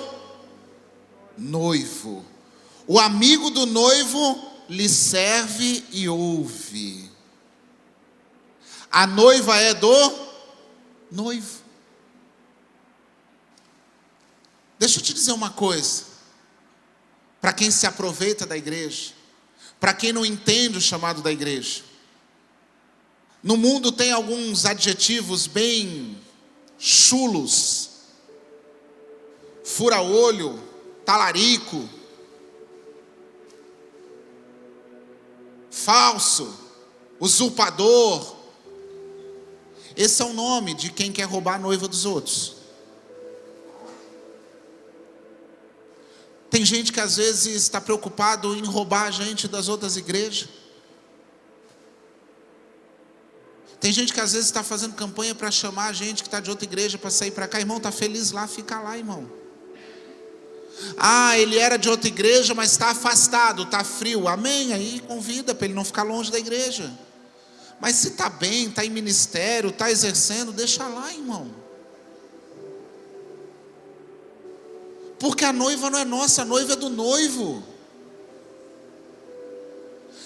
noivo. O amigo do noivo lhe serve e ouve. A noiva é do noivo. Deixa eu te dizer uma coisa. Para quem se aproveita da igreja, para quem não entende o chamado da igreja, no mundo tem alguns adjetivos bem chulos: fura-olho, talarico, falso, usurpador. Esse é o nome de quem quer roubar a noiva dos outros. Tem gente que às vezes está preocupado em roubar a gente das outras igrejas. Tem gente que às vezes está fazendo campanha para chamar a gente que está de outra igreja para sair para cá. Irmão, está feliz lá, fica lá, irmão. Ah, ele era de outra igreja, mas está afastado, está frio. Amém, aí convida para ele não ficar longe da igreja. Mas se está bem, está em ministério, está exercendo, deixa lá, irmão. Porque a noiva não é nossa, a noiva é do noivo.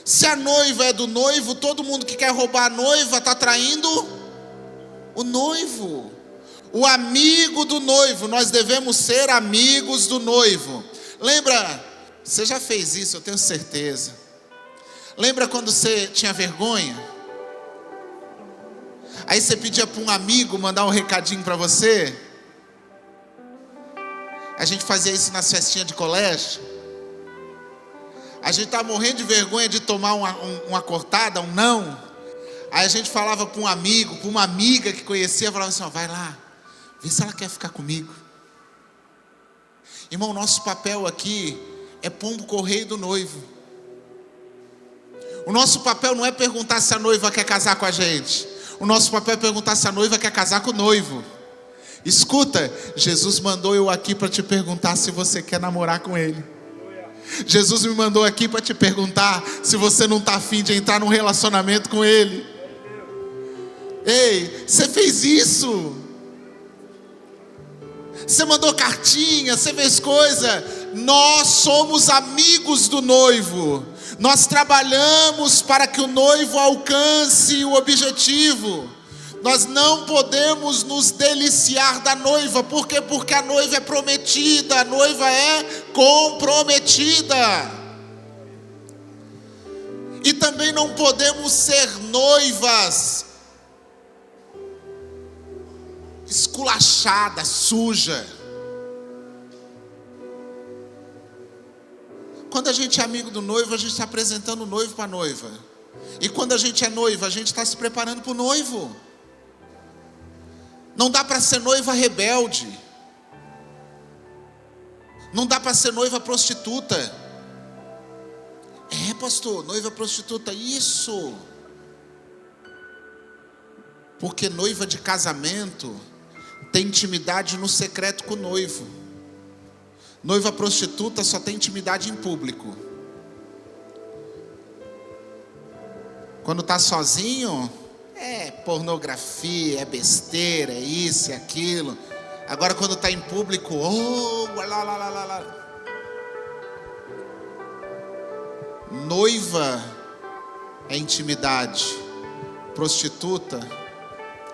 Se a noiva é do noivo, todo mundo que quer roubar a noiva está traindo o noivo. O amigo do noivo, nós devemos ser amigos do noivo. Lembra, você já fez isso, eu tenho certeza. Lembra quando você tinha vergonha? Aí você pedia para um amigo mandar um recadinho para você. A gente fazia isso nas festinhas de colégio. A gente estava morrendo de vergonha de tomar uma cortada, um não. Aí a gente falava para um amigo, para uma amiga que conhecia, falava assim: ó, vai lá, vê se ela quer ficar comigo. Irmão, nosso papel aqui é pombo correio do noivo. O nosso papel não é perguntar se a noiva quer casar com a gente. O nosso papel é perguntar se a noiva quer casar com o noivo. Escuta, Jesus mandou eu aqui para te perguntar se você quer namorar com ele. Jesus me mandou aqui para te perguntar se você não está afim de entrar num relacionamento com ele. Ei, você fez isso? Você mandou cartinha, você fez coisa. Nós somos amigos do noivo. Nós trabalhamos para que o noivo alcance o objetivo. Nós não podemos nos deliciar da noiva. Por quê? Porque a noiva é prometida, a noiva é comprometida. E também não podemos ser noivas esculachada, suja. Quando a gente é amigo do noivo, a gente está apresentando o noivo para a noiva. E quando a gente é noiva, a gente está se preparando para o noivo. Não dá para ser noiva rebelde. Não dá para ser noiva prostituta. É, pastor, noiva prostituta, isso. Porque noiva de casamento tem intimidade no secreto com o noivo. Noiva prostituta só tem intimidade em público. Quando está sozinho, é pornografia, é besteira, é isso, é aquilo. Agora quando está em público, lá. Noiva é intimidade, prostituta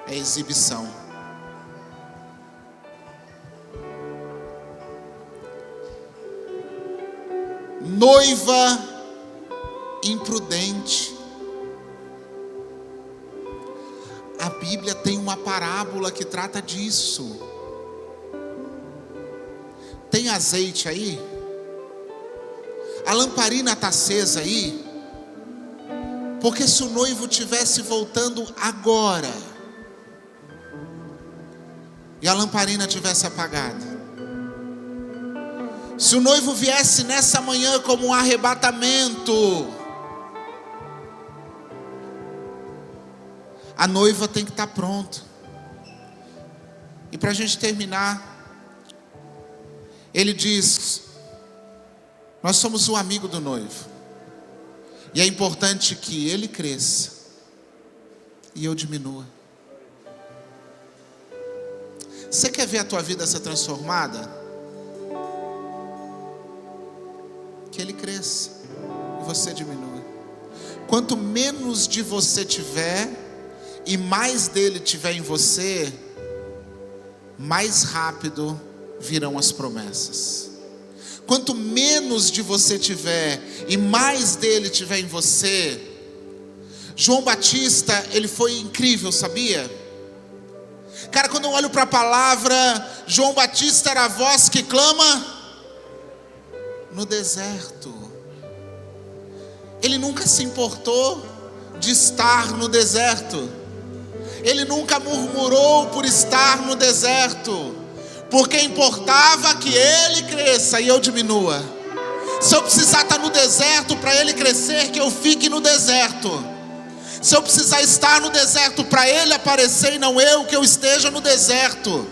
é exibição. Noiva imprudente. A Bíblia tem uma parábola que trata disso. Tem azeite aí? A lamparina está acesa aí? Porque se o noivo estivesse voltando agora e a lamparina tivesse apagada, se o noivo viesse nessa manhã como um arrebatamento, a noiva tem que estar pronta. E para a gente terminar, ele diz: nós somos o amigo do noivo, e é importante que ele cresça e eu diminua. Você quer ver a tua vida ser transformada? Que ele cresça e você diminua. Quanto menos de você tiver e mais dele tiver em você, mais rápido virão as promessas. Quanto menos de você tiver e mais dele tiver em você. João Batista, ele foi incrível, sabia? Cara, quando eu olho para a palavra, João Batista era a voz que clama no deserto. Ele nunca se importou de estar no deserto. Ele nunca murmurou por estar no deserto, porque importava que ele cresça e eu diminua. Se eu precisar estar no deserto para ele crescer, que eu fique no deserto. Se eu precisar estar no deserto para ele aparecer e não eu, que eu esteja no deserto.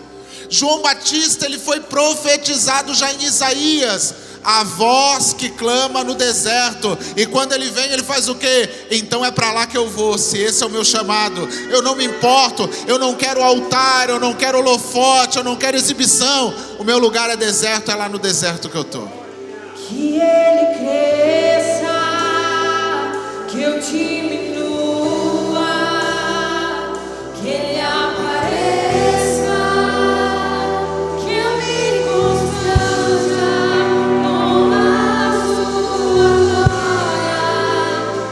João Batista, ele foi profetizado já em Isaías, a voz que clama no deserto. E quando ele vem, ele faz o quê? Então é para lá que eu vou, se esse é o meu chamado. Eu não me importo, eu não quero altar, eu não quero holofote, eu não quero exibição. O meu lugar é deserto, é lá no deserto que eu estou. Que ele cresça, que eu diminua, que ele apareça, que eu me constranja com a sua glória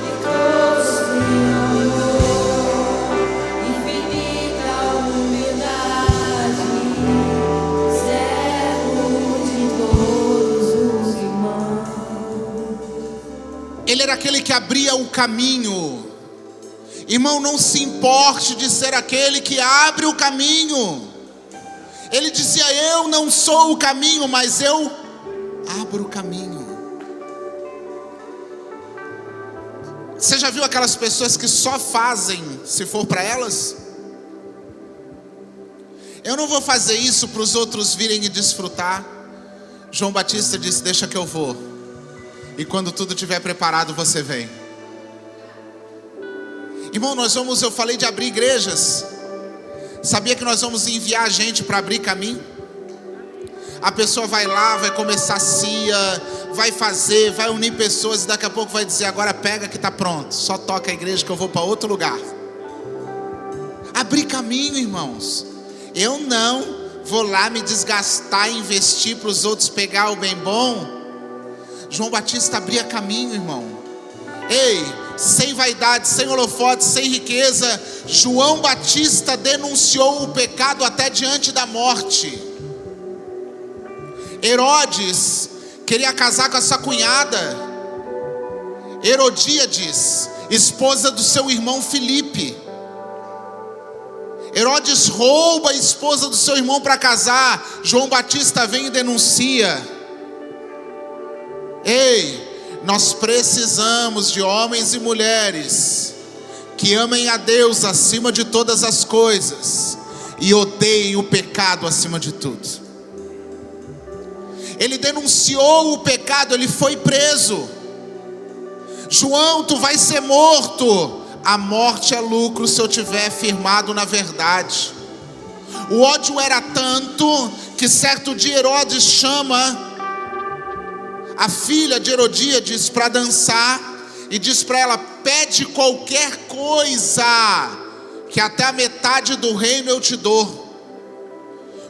e trouxe infinita humildade, servo de todos os irmãos. Ele era aquele que abria o caminho. Irmão, não se importe de ser aquele que abre o caminho. Ele dizia: eu não sou o caminho, mas eu abro o caminho. Você já viu aquelas pessoas que só fazem se for para elas? Eu não vou fazer isso para os outros virem e desfrutar. João Batista disse: deixa que eu vou, e quando tudo estiver preparado você vem. Irmão, eu falei de abrir igrejas. Sabia que nós vamos enviar gente para abrir caminho? A pessoa vai lá, vai começar a CIA, vai fazer, vai unir pessoas, e daqui a pouco vai dizer: agora pega que está pronto, só toca a igreja que eu vou para outro lugar. Abrir caminho, irmãos. Eu não vou lá me desgastar, investir para os outros pegar o bem bom. João Batista abria caminho, irmão. Ei, sem vaidade, sem holofote, sem riqueza, João Batista denunciou o pecado até diante da morte. Herodes queria casar com a sua cunhada, Herodíades, esposa do seu irmão Filipe. Herodes rouba a esposa do seu irmão para casar. João Batista vem e denuncia. Ei, nós precisamos de homens e mulheres que amem a Deus acima de todas as coisas e odeiem o pecado acima de tudo. Ele denunciou o pecado, ele foi preso. João, tu vai ser morto. A morte é lucro se eu tiver firmado na verdade. O ódio era tanto que certo dia Herodes chama a filha de Herodíades para dançar e diz para ela: pede qualquer coisa, que até a metade do reino eu te dou.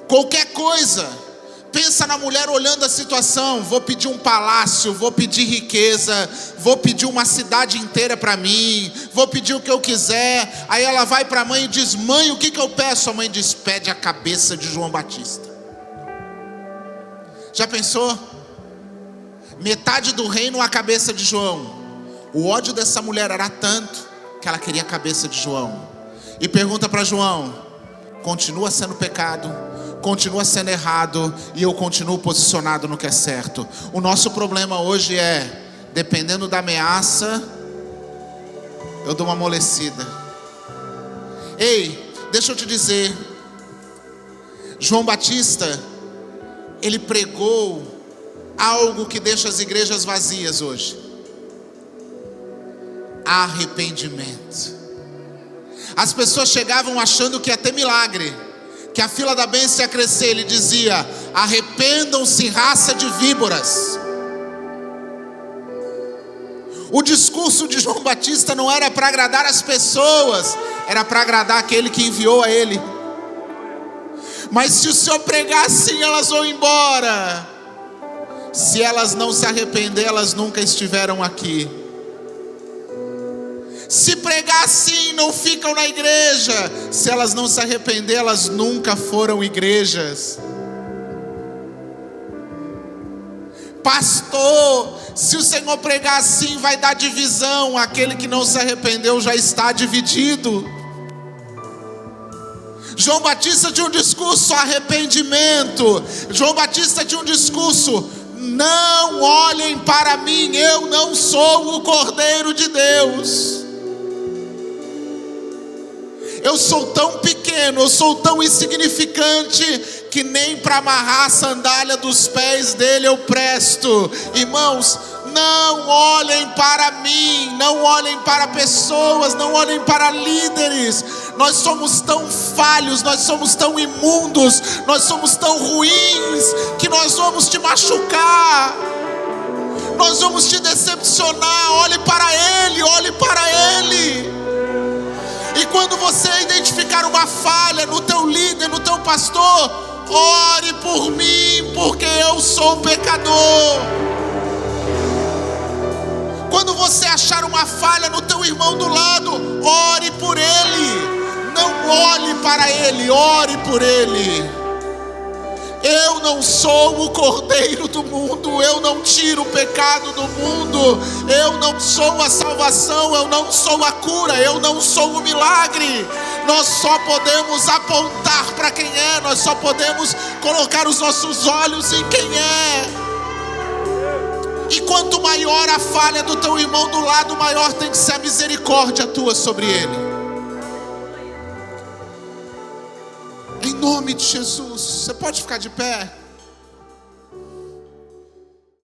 Qualquer coisa. Pensa na mulher olhando a situação: vou pedir um palácio, vou pedir riqueza, vou pedir uma cidade inteira para mim, vou pedir o que eu quiser. Aí ela vai para a mãe e diz: mãe, o que eu peço? A mãe diz: pede a cabeça de João Batista. Já pensou? Metade do reino a cabeça de João. O ódio dessa mulher era tanto que ela queria a cabeça de João. E pergunta para João: continua sendo pecado, continua sendo errado, e eu continuo posicionado no que é certo. O nosso problema hoje é, dependendo da ameaça, eu dou uma amolecida. Ei, deixa eu te dizer, João Batista, ele pregou algo que deixa as igrejas vazias hoje: arrependimento. As pessoas chegavam achando que ia ter milagre, que a fila da bênção ia crescer. Ele dizia: arrependam-se, raça de víboras. O discurso de João Batista não era para agradar as pessoas, era para agradar aquele que enviou a ele. Mas se o Senhor pregar assim, elas vão embora. Se elas não se arrepender, elas nunca estiveram aqui. Se pregar assim, não ficam na igreja. Se elas não se arrepender, elas nunca foram igrejas. Pastor, se o Senhor pregar assim, vai dar divisão. Aquele que não se arrependeu já está dividido. João Batista tinha um discurso: arrependimento. João Batista tinha um discurso: não olhem para mim, eu não sou o Cordeiro de Deus. Eu sou tão pequeno, eu sou tão insignificante, que nem para amarrar a sandália dos pés dele eu presto. Irmãos, não olhem para mim, não olhem para pessoas, não olhem para líderes. Nós somos tão falhos, nós somos tão imundos, nós somos tão ruins, que nós vamos te machucar, nós vamos te decepcionar. Olhe para Ele, olhe para Ele. E quando você identificar uma falha no teu líder, no teu pastor, ore por mim, porque eu sou pecador. Quando você achar uma falha no teu irmão do lado, ore por ele. Não olhe para ele, ore por ele. Eu não sou o Cordeiro do mundo, eu não tiro o pecado do mundo, eu não sou a salvação, eu não sou a cura, eu não sou o milagre. Nós só podemos apontar para quem é, nós só podemos colocar os nossos olhos em quem é. E quanto maior a falha do teu irmão do lado, maior tem que ser a misericórdia tua sobre ele. Em nome de Jesus, você pode ficar de pé?